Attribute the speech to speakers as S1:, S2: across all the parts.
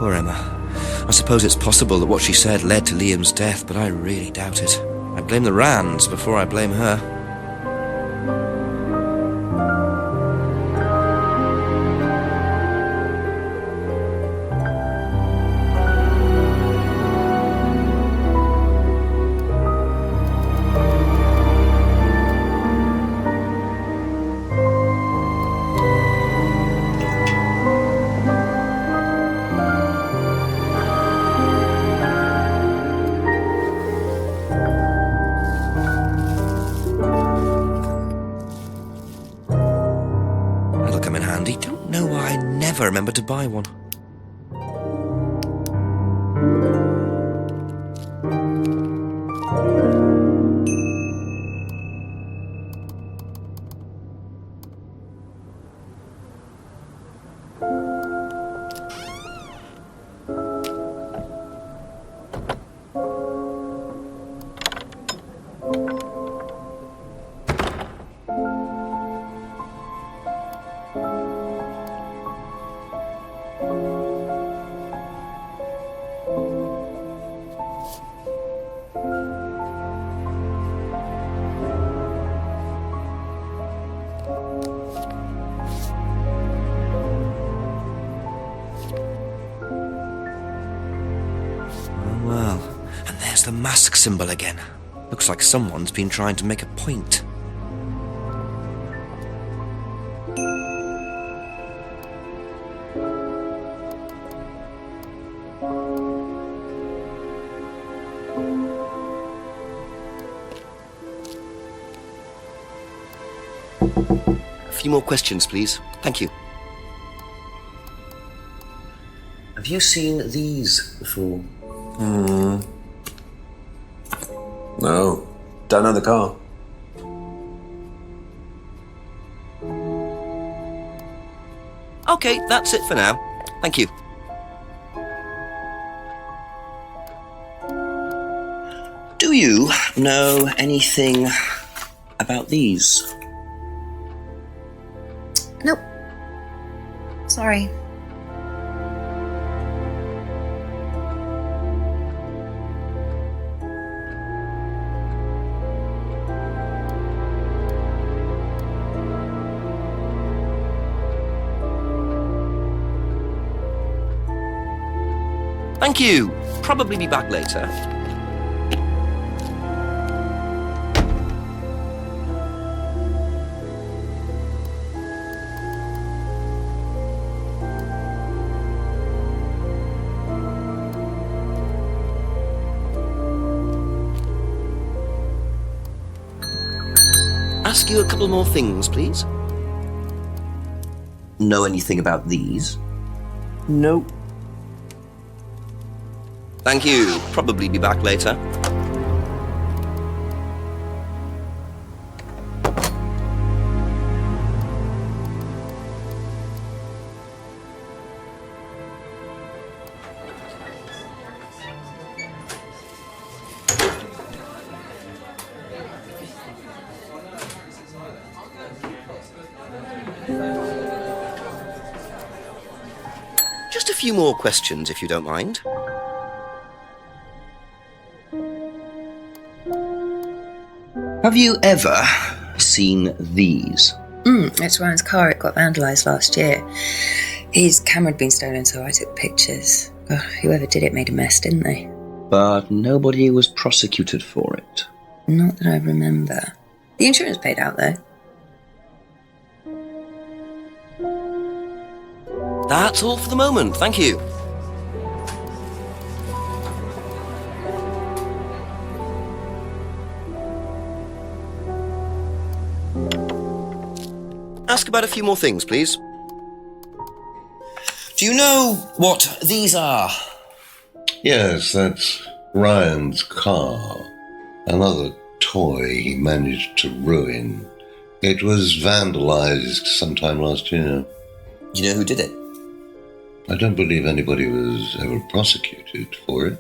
S1: Poor Emma. I suppose it's possible that what she said led to Liam's death, but I really doubt it. I blame the Rands before I blame her. Don't know why I never remember to buy one. The mask symbol again. Looks like someone's been trying to make a point. A few more questions, please. Thank you. Have you seen these before?
S2: No, don't know the car.
S1: Okay, that's it for now. Thank you. Do you know anything about these?
S3: Nope. Sorry.
S1: Thank you. Probably be back later. Ask you a couple more things, please. Know anything about these? Nope. Thank you. Probably be back later. Just a few more questions, if you don't mind. Have you ever seen these?
S3: It's Ryan's car. It got vandalised last year. His camera had been stolen, so I took pictures. Oh, whoever did it made a mess, didn't they?
S1: But nobody was prosecuted for it.
S3: Not that I remember. The insurance paid out, though.
S1: That's all for the moment. Thank you. Ask about a few more things, please. Do you know what these are?
S2: Yes, that's Ryan's car. Another toy he managed to ruin. It was vandalized sometime last year.
S1: Do you know who did it?
S2: I don't believe anybody was ever prosecuted for it.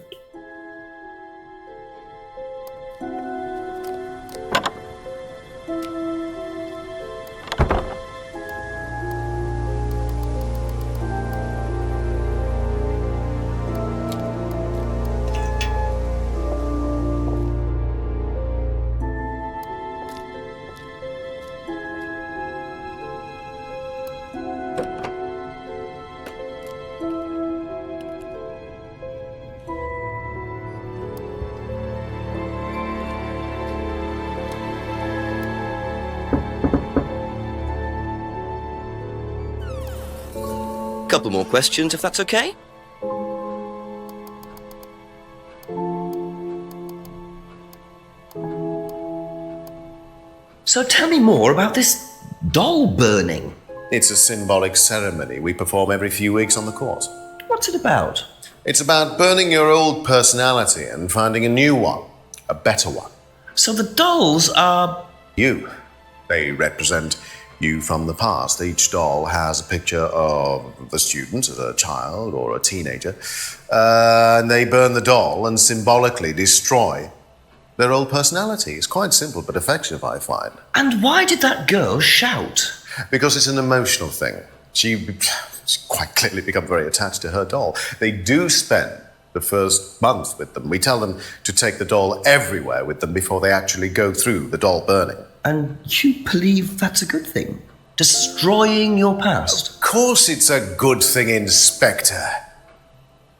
S1: Couple more questions, if that's okay? So tell me more about this doll burning.
S4: It's a symbolic ceremony we perform every few weeks on the course.
S1: What's it about?
S4: It's about burning your old personality and finding a new one, a better one.
S1: So the dolls are...
S4: You. They represent you from the past. Each doll has a picture of the student as a child or a teenager, and they burn the doll and symbolically destroy their old personality. It's quite simple but effective, I find.
S1: And why did that girl shout?
S4: Because it's an emotional thing. She's quite clearly become very attached to her doll. They do spend the first month with them. We tell them to take the doll everywhere with them before they actually go through the doll burning.
S1: And you believe that's a good thing? Destroying your past?
S4: Of course it's a good thing, Inspector.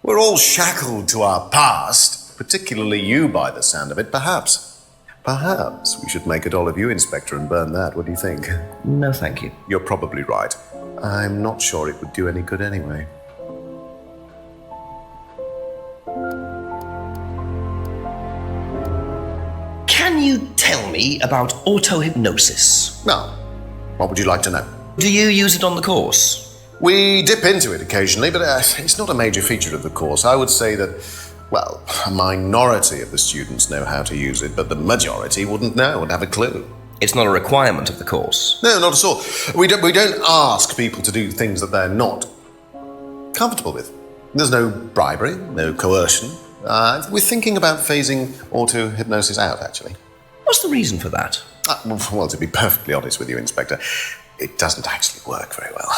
S4: We're all shackled to our past, particularly you by the sound of it. Perhaps we should make a doll of you, Inspector, and burn that. What do you think?
S1: No, thank you.
S4: You're probably right. I'm not sure it would do any good anyway.
S1: Can you tell me about auto-hypnosis?
S4: Now, what would you like to know?
S1: Do you use it on the course?
S4: We dip into it occasionally, but it's not a major feature of the course. I would say that, well, a minority of the students know how to use it, but the majority wouldn't know, wouldn't have a clue.
S1: It's not a requirement of the course.
S4: No, not at all. We don't ask people to do things that they're not comfortable with. There's no bribery, no coercion. We're thinking about phasing auto-hypnosis out, actually.
S1: What's the reason for that?
S4: Well, to be perfectly honest with you, Inspector, it doesn't actually work very well.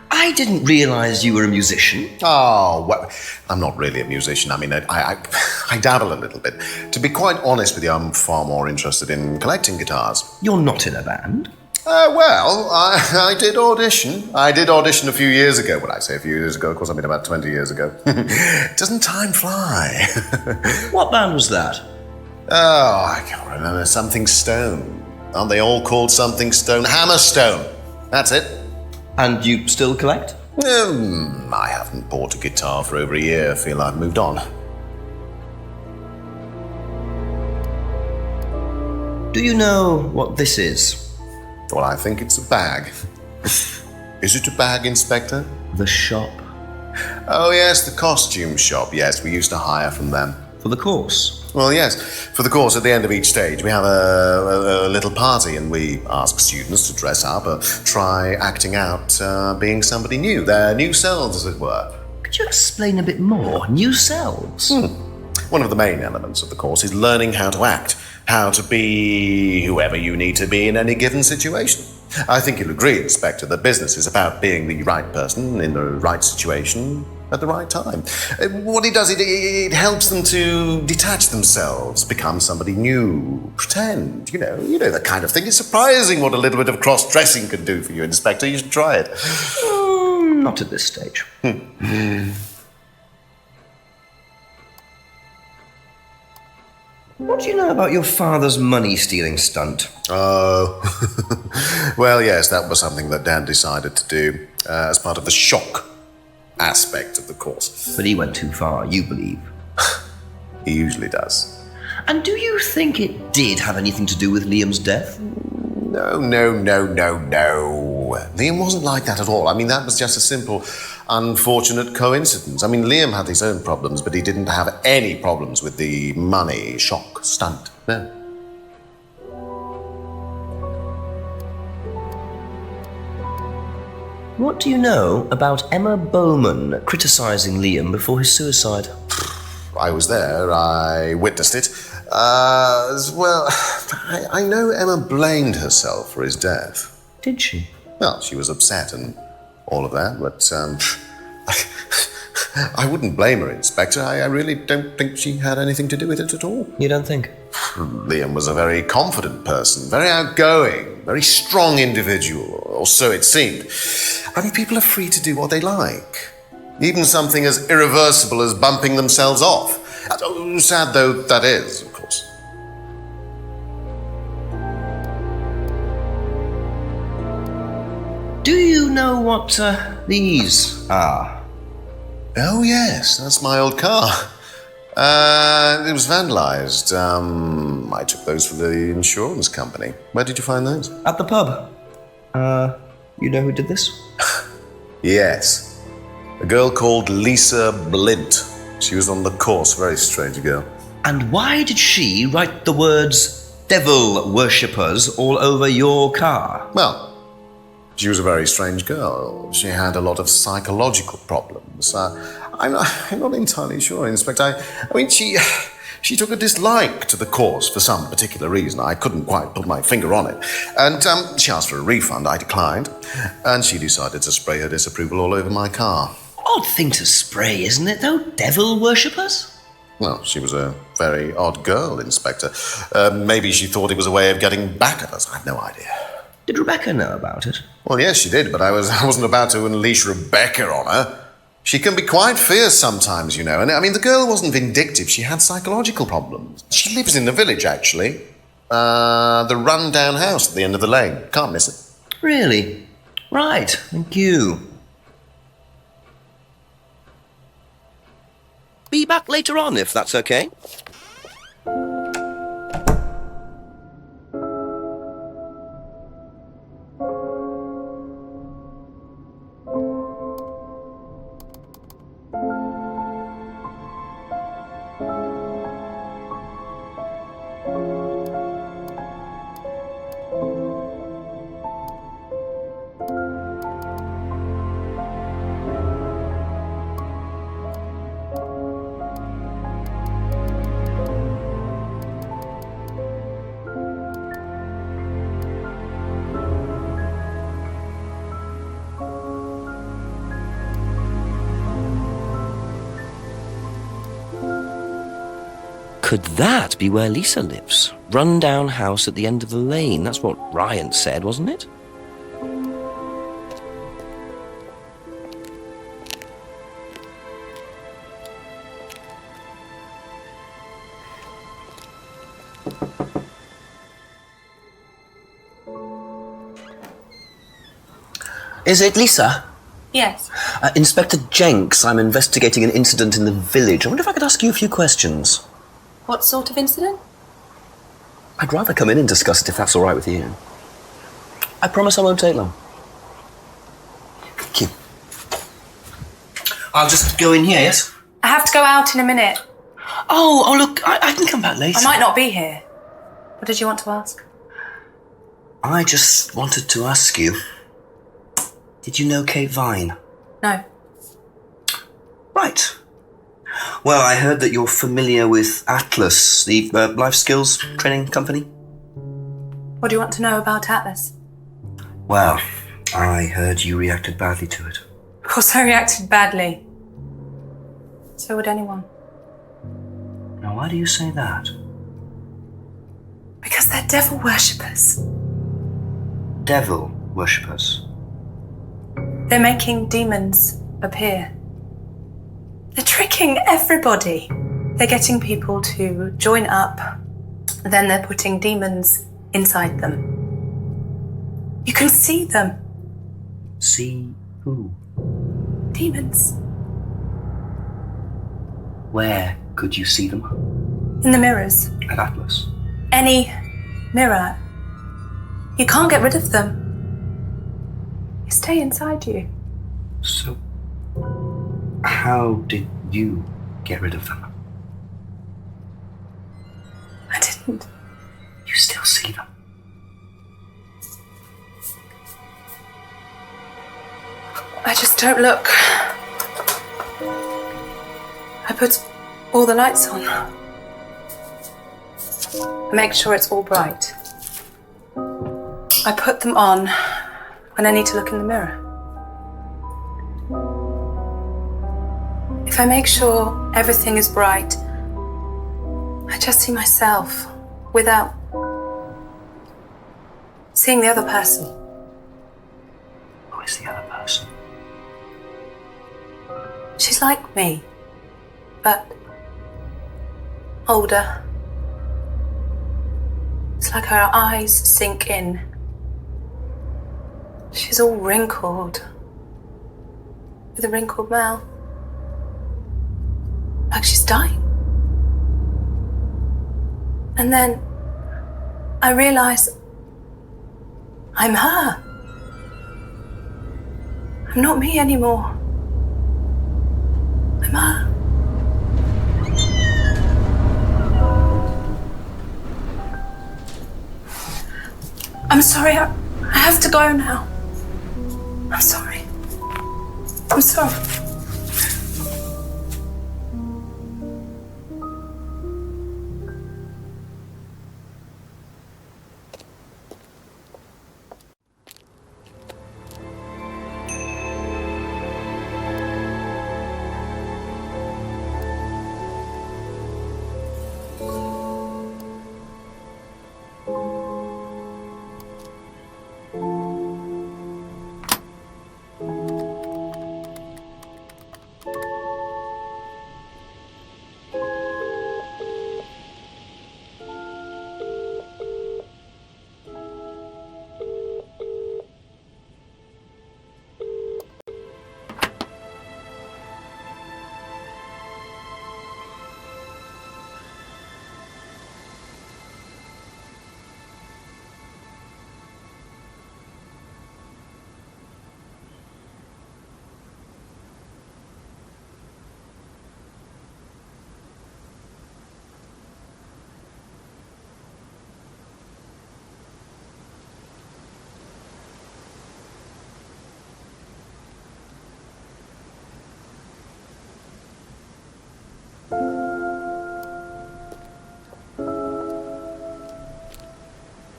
S1: I didn't realize you were a musician.
S4: Oh, well, I'm not really a musician. I mean, I dabble a little bit. To be quite honest with you, I'm far more interested in collecting guitars.
S1: You're not in a band?
S4: Well, I did audition. I did audition a few years ago. When I say a few years ago, of course, I mean about 20 years ago. Doesn't time fly?
S1: What band was that?
S4: Oh, I can't remember. Something Stone. Aren't they all called Something Stone? Hammerstone. That's it.
S1: And you still collect?
S4: I haven't bought a guitar for over a year. I feel I've moved on.
S1: Do you know what this is?
S4: Well, I think it's a bag. Is it a bag, Inspector?
S1: The shop.
S4: Oh, yes, the costume shop. Yes, we used to hire from them.
S1: For the course?
S4: Well, yes. For the course, at the end of each stage, we have a little party and we ask students to dress up or try acting out being somebody new, their new selves, as it were.
S1: Could you explain a bit more? New selves?
S4: One of the main elements of the course is learning how to act, how to be whoever you need to be in any given situation. I think you'll agree, Inspector, that business is about being the right person in the right situation at the right time. What it does, it helps them to detach themselves, become somebody new, pretend, you know that kind of thing. It's surprising what a little bit of cross-dressing can do for you, Inspector. You should try it.
S1: Not at this stage. What do you know about your father's money-stealing stunt?
S4: Oh, well, yes, that was something that Dan decided to do as part of the shock aspect of the course.
S1: But he went too far, you believe.
S4: He usually does.
S1: And do you think it did have anything to do with Liam's death?
S4: No. Liam wasn't like that at all. I mean, that was just a simple, unfortunate coincidence. I mean, Liam had his own problems, but he didn't have any problems with the money shock stunt. No.
S1: What do you know about Emma Bowman criticising Liam before his suicide?
S4: I was there. I witnessed it. Well, I know Emma blamed herself for his death.
S1: Did she?
S4: Well, she was upset and all of that, but I wouldn't blame her, Inspector. I really don't think she had anything to do with it at all.
S1: You don't think?
S4: Liam was a very confident person, very outgoing, very strong individual, or so it seemed. I mean, people are free to do what they like. Even something as irreversible as bumping themselves off. Sad though that is, of course.
S1: Do you know what these are?
S4: Oh, yes, that's my old car. It was vandalised. I took those for the insurance company. Where did you find those?
S1: At the pub. You know who did this?
S4: Yes. A girl called Lisa Blint. She was on the course, very strange girl.
S1: And why did she write the words devil worshippers all over your car?
S4: Well, she was a very strange girl. She had a lot of psychological problems. I'm not entirely sure, Inspector. I mean, she took a dislike to the course for some particular reason. I couldn't quite put my finger on it. And she asked for a refund. I declined. And she decided to spray her disapproval all over my car.
S1: Odd thing to spray, isn't it, though? Devil worshippers?
S4: Well, she was a very odd girl, Inspector. Maybe she thought it was a way of getting back at us. I've no idea.
S1: Did Rebecca know about it?
S4: Well, yes, she did, but I wasn't about to unleash Rebecca on her. She can be quite fierce sometimes, you know. And I mean, the girl wasn't vindictive. She had psychological problems. She lives in the village, actually. The run-down house at the end of the lane. Can't miss it.
S1: Really? Right, thank you. Be back later on, if that's okay. Could that be where Lisa lives? Run-down house at the end of the lane. That's what Ryan said, wasn't it?
S5: Is it Lisa?
S6: Yes.
S5: Inspector Jenks, I'm investigating an incident in the village. I wonder if I could ask you a few questions.
S6: What sort of incident?
S5: I'd rather come in and discuss it if that's all right with you. I promise I won't take long. Thank you. I'll just go in here, yes?
S6: I have to go out in a minute.
S5: Oh, look, I can come back later.
S6: I might not be here. What did you want to ask?
S5: I just wanted to ask you, did you know Kate Vine?
S6: No.
S5: Right. Well, I heard that you're familiar with Atlas, the life skills training company.
S6: What do you want to know about Atlas?
S5: Well, I heard you reacted badly to it.
S6: Of course I reacted badly. So would anyone.
S5: Now, why do you say that?
S6: Because they're devil worshippers.
S5: Devil worshippers.
S6: They're making demons appear. They're tricking everybody. They're getting people to join up, then they're putting demons inside them. You can see them.
S5: See who?
S6: Demons.
S5: Where could you see them?
S6: In the mirrors.
S5: At Atlas.
S6: Any mirror. You can't get rid of them. They stay inside you.
S5: So, how did you get rid of them?
S6: I didn't.
S5: You still see them?
S6: I just don't look. I put all the lights on. I make sure it's all bright. I put them on when I need to look in the mirror. If I make sure everything is bright, I just see myself without seeing the other person.
S5: Who is the other person?
S6: She's like me, but older. It's like her eyes sink in. She's all wrinkled, with a wrinkled mouth, like she's dying. And then I realise I'm her. I'm not me anymore. I'm her. I'm sorry, I have to go now. I'm sorry. I'm sorry.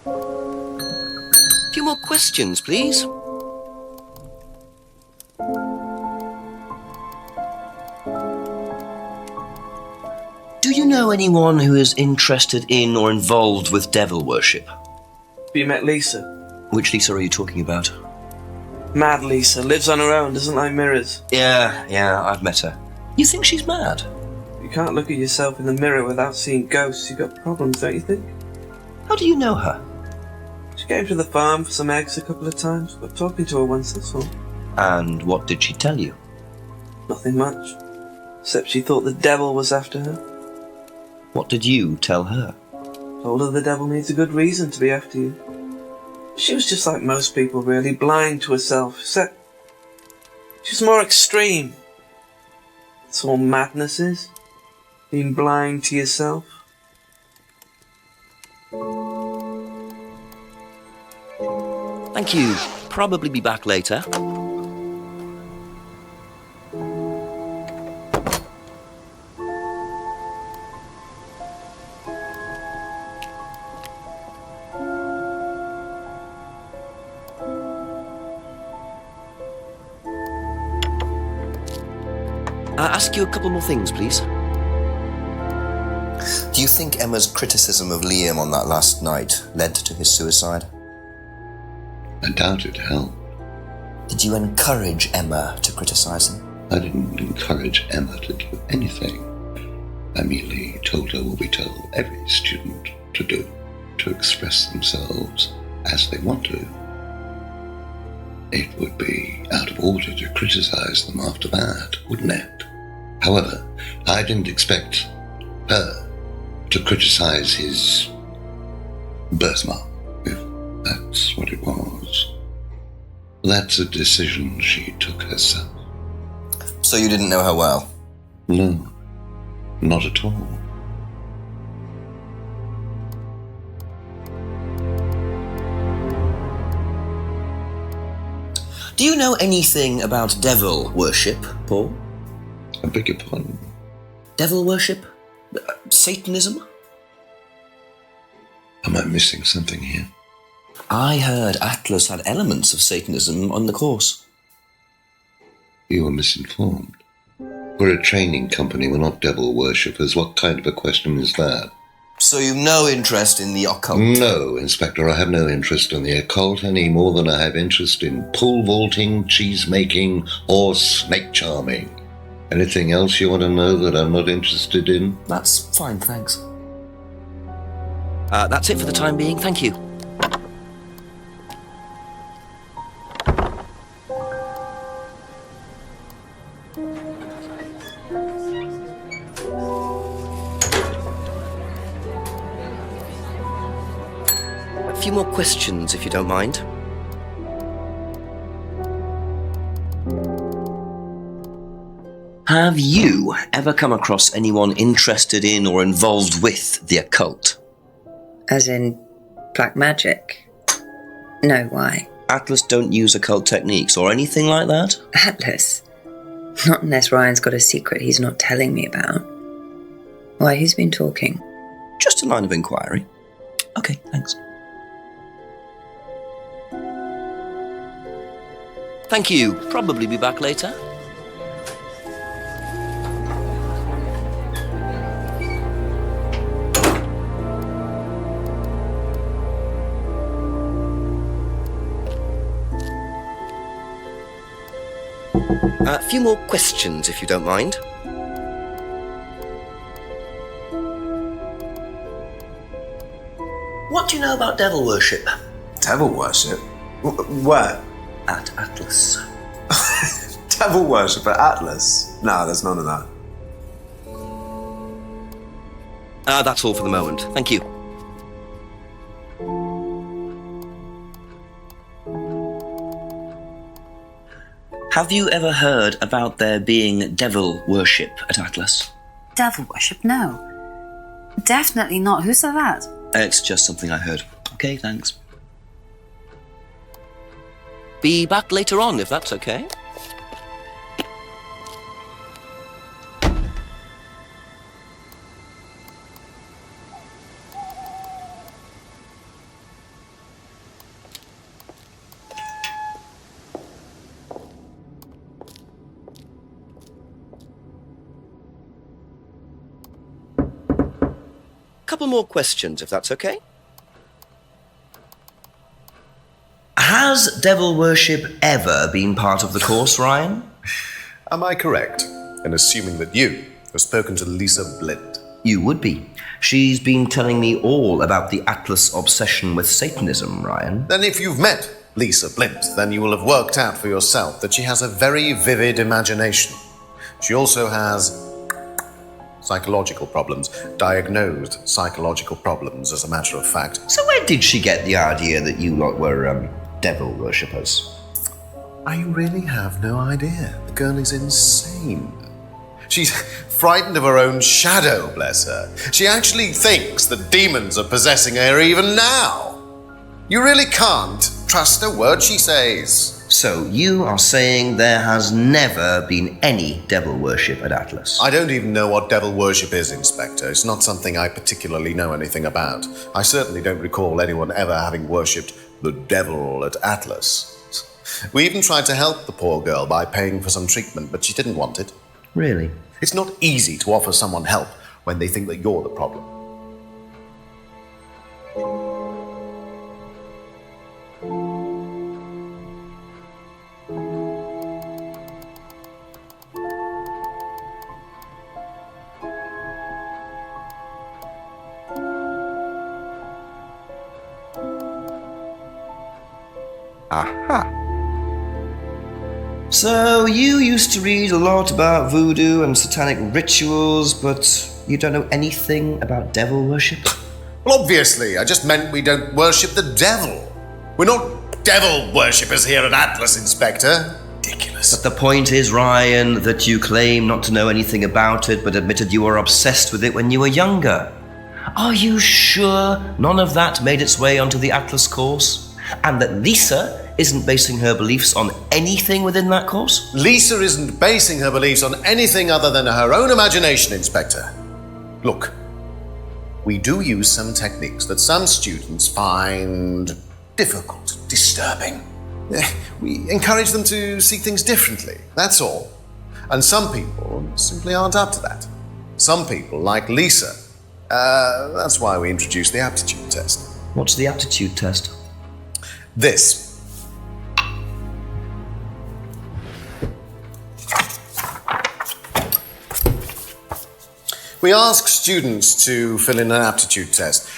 S1: A few more questions, please. Do you know anyone who is interested in or involved with devil worship?
S7: Have you met Lisa?
S1: Which Lisa are you talking about?
S7: Mad Lisa. Lives on her own, doesn't like mirrors.
S1: Yeah, I've met her. You think she's mad?
S7: You can't look at yourself in the mirror without seeing ghosts. You've got problems, don't you think?
S1: How do you know her?
S7: She came to the farm for some eggs a couple of times. Got talking to her once, that's all.
S1: And what did she tell you?
S7: Nothing much. Except she thought the devil was after her.
S1: What did you tell her?
S7: Told her the devil needs a good reason to be after you. She was just like most people, really, blind to herself, except she was more extreme. That's all madness is. Being blind to yourself.
S1: Thank you. Probably be back later. Ask you a couple more things, please. Do you think Emma's criticism of Liam on that last night led to his suicide?
S2: I doubt it helped.
S1: Did you encourage Emma to criticise him?
S2: I didn't encourage Emma to do anything. I merely told her what we tell every student to do, to express themselves as they want to. It would be out of order to criticize them after that, wouldn't it? However, I didn't expect her to criticize his birthmark, if that's what it was. That's a decision she took herself.
S1: So you didn't know her well?
S2: No, not at all.
S1: Do you know anything about devil worship, Paul?
S2: I beg your pardon?
S1: Devil worship? Satanism?
S2: Am I missing something here?
S1: I heard Atlas had elements of Satanism on the course.
S2: You were misinformed. We're a training company, we're not devil worshippers. What kind of a question is that?
S1: So you've no interest in the occult?
S2: No, Inspector, I have no interest in the occult any more than I have interest in pole vaulting, cheese making, or snake charming. Anything else you want to know that I'm not interested in?
S1: That's fine, thanks. That's it for the time being, thank you. A few more questions, if you don't mind. Have you ever come across anyone interested in or involved with the occult?
S3: As in black magic? No, why?
S1: Atlas don't use occult techniques or anything like that?
S3: Atlas? Not unless Ryan's got a secret he's not telling me about. Why, who's been talking?
S1: Just a line of inquiry. Okay, thanks. Thank you. Probably be back later. A few more questions, if you don't mind. What do you know about devil worship?
S4: Devil worship? Where?
S1: At Atlas.
S4: Devil worship at Atlas? No, there's none of that.
S1: That's all for the moment. Thank you. Have you ever heard about there being devil worship at Atlas?
S8: Devil worship? No. Definitely not. Who said that?
S1: It's just something I heard. Okay, thanks. Be back later on, if that's okay. Couple more questions, if that's okay. Has devil worship ever been part of the course, Ryan?
S4: Am I correct in assuming that you have spoken to Lisa Blind?
S1: You would be. She's been telling me all about the Atlas obsession with Satanism, Ryan.
S4: Then if you've met Lisa Blind, then you will have worked out for yourself that she has a very vivid imagination. She also has psychological problems, diagnosed psychological problems, as a matter of fact.
S1: So where did she get the idea that you lot were, devil worshippers?
S4: I really have no idea. The girl is insane. She's frightened of her own shadow, bless her. She actually thinks that demons are possessing her even now. You really can't trust a word she says.
S1: So you are saying there has never been any devil worship at Atlas?
S4: I don't even know what devil worship is, Inspector. It's not something I particularly know anything about. I certainly don't recall anyone ever having worshipped the devil at Atlas. We even tried to help the poor girl by paying for some treatment, but she didn't want it.
S1: Really?
S4: It's not easy to offer someone help when they think that you're the problem.
S1: Aha. So you used to read a lot about voodoo and satanic rituals, but you don't know anything about devil worship?
S4: Well, obviously, I just meant we don't worship the devil. We're not devil worshippers here at Atlas, Inspector. Ridiculous.
S1: But the point is, Ryan, that you claim not to know anything about it, but admitted you were obsessed with it when you were younger. Are you sure none of that made its way onto the Atlas course? And that Lisa isn't basing her beliefs on anything within that course?
S4: Lisa isn't basing her beliefs on anything other than her own imagination, Inspector. Look, we do use some techniques that some students find difficult, disturbing. We encourage them to see things differently, that's all. And some people simply aren't up to that. Some people, like Lisa, that's why we introduced the aptitude test.
S1: What's the aptitude test?
S4: This. We ask students to fill in an aptitude test,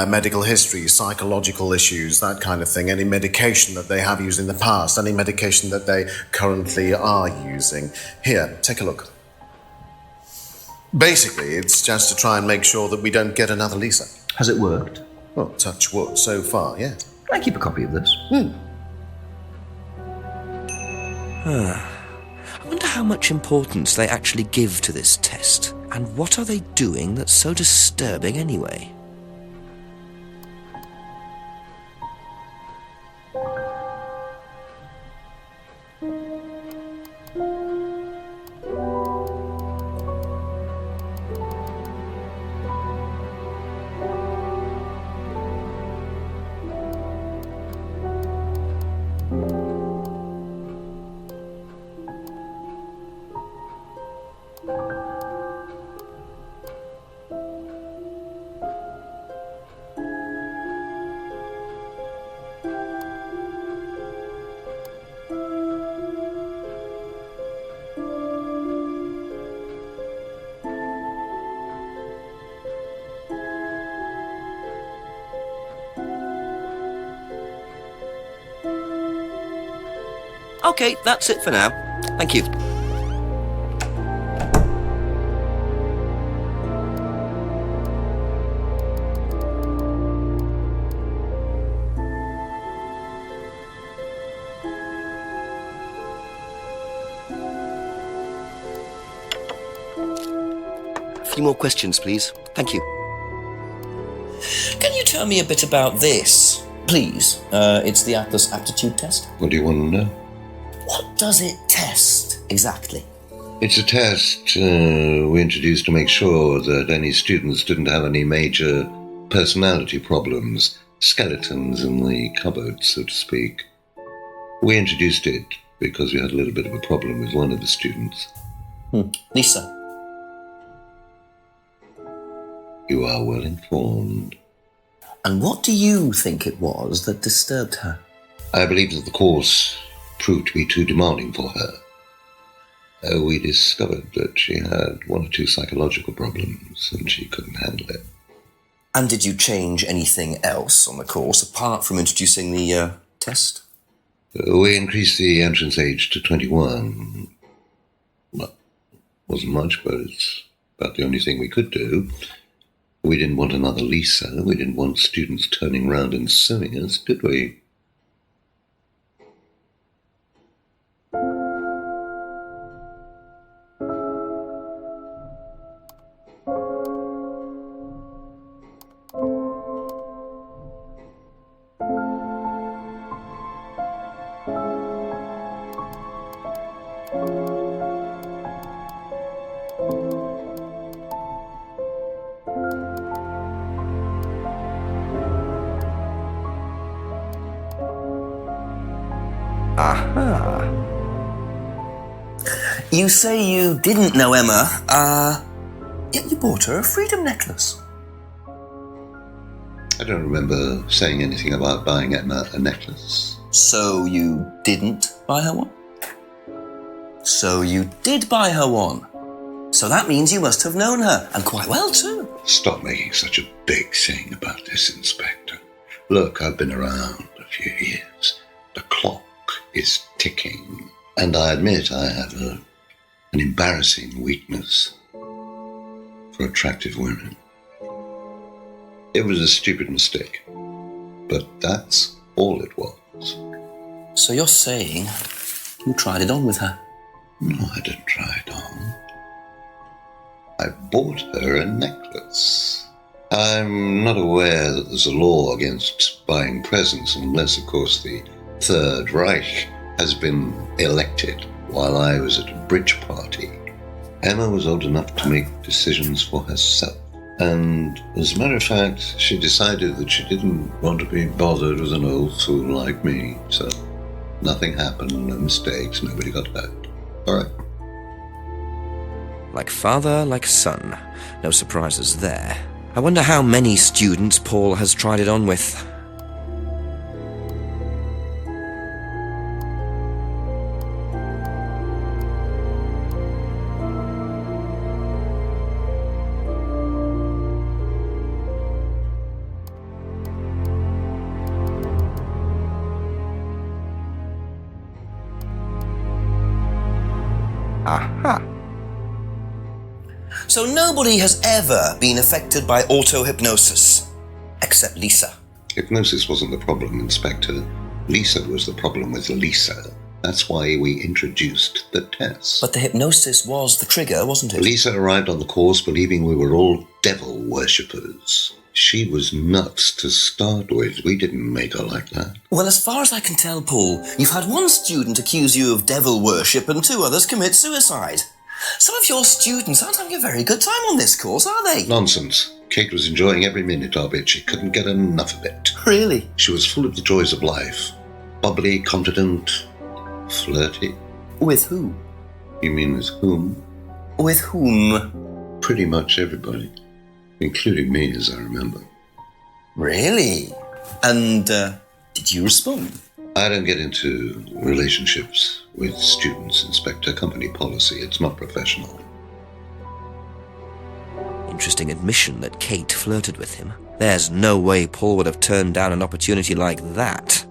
S4: medical history, psychological issues, that kind of thing, any medication that they have used in the past, any medication that they currently are using. Here, take a look. Basically, it's just to try and make sure that we don't get another Lisa.
S1: Has it worked?
S4: Well, touch wood so far, yes.
S1: Can I keep a copy of this?
S9: I wonder how much importance they actually give to this test, and what are they doing that's so disturbing anyway?
S1: Okay, that's it for now. Thank you. A few more questions, please. Thank you. Can you tell me a bit about this, please? It's the Atlas aptitude test.
S2: What do you want to know?
S1: What does it test, exactly?
S2: It's a test we introduced to make sure that any students didn't have any major personality problems, skeletons in the cupboard, so to speak. We introduced it because we had a little bit of a problem with one of the students.
S1: Lisa.
S2: You are well informed.
S1: And what do you think it was that disturbed her?
S2: I believe that the course proved to be too demanding for her. We discovered that she had one or two psychological problems and she couldn't handle it.
S1: And did you change anything else on the course apart from introducing the test?
S2: We increased the entrance age to 21. Well, wasn't much, but it's about the only thing we could do. We didn't want another Lisa. We didn't want students turning round and suing us, did we?
S1: Aha. You say you didn't know Emma, yet you bought her a freedom necklace.
S2: I don't remember saying anything about buying Emma a necklace.
S1: So you didn't buy her one? So you did buy her one. So that means you must have known her, and quite well too.
S2: Stop making such a big thing about this, Inspector. Look, I've been around a few years. The clock is ticking, and I admit I have an embarrassing weakness for attractive women. It was a stupid mistake, but that's all it was.
S1: So you're saying you tried it on with her?
S2: No, I didn't try it on. I bought her a necklace. I'm not aware that there's a law against buying presents unless, of course, the Third Reich has been elected while I was at a bridge party. Emma was old enough to make decisions for herself. And as a matter of fact, she decided that she didn't want to be bothered with an old fool like me. So nothing happened, no mistakes, nobody got hurt. All right.
S9: Like father, like son. No surprises there. I wonder how many students Paul has tried it on with.
S1: So nobody has ever been affected by auto-hypnosis, except Lisa.
S2: Hypnosis wasn't the problem, Inspector. Lisa was the problem with Lisa. That's why we introduced the test.
S1: But the hypnosis was the trigger, wasn't it?
S2: Lisa arrived on the course believing we were all devil worshippers. She was nuts to start with. We didn't make her like that.
S1: Well, as far as I can tell, Paul, you've had one student accuse you of devil worship and 2 others commit suicide. Some of your students aren't having a very good time on this course, are they?
S2: Nonsense. Kate was enjoying every minute of it. She couldn't get enough of it.
S1: Really?
S2: She was full of the joys of life. Bubbly, confident, flirty.
S1: With who?
S2: You mean with whom?
S1: With whom?
S2: Pretty much everybody. Including me, as I remember.
S1: Really? And, did you respond?
S2: I don't get into relationships with students, Inspector. Company policy. It's not professional.
S9: Interesting admission that Kate flirted with him. There's no way Paul would have turned down an opportunity like that.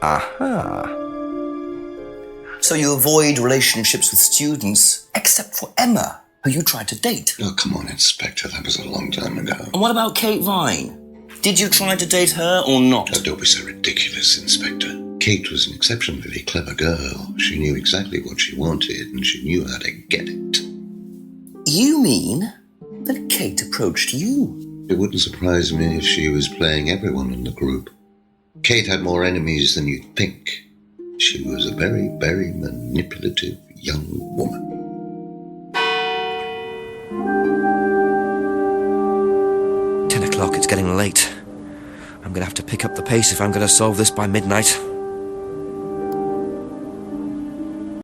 S9: Aha.
S1: So you avoid relationships with students, except for Emma, who you tried to date.
S2: Oh, come on, Inspector. That was a long time ago.
S1: And what about Kate Vine? Did you try to date her or not?
S2: Oh, don't be so ridiculous, Inspector. Kate was an exceptionally clever girl. She knew exactly what she wanted, and she knew how to get it.
S1: You mean that Kate approached you?
S2: It wouldn't surprise me if she was playing everyone in the group. Kate had more enemies than you'd think. She was a very, very manipulative young woman.
S9: O'clock, it's getting late. I'm gonna have to pick up the pace if I'm gonna solve this by midnight.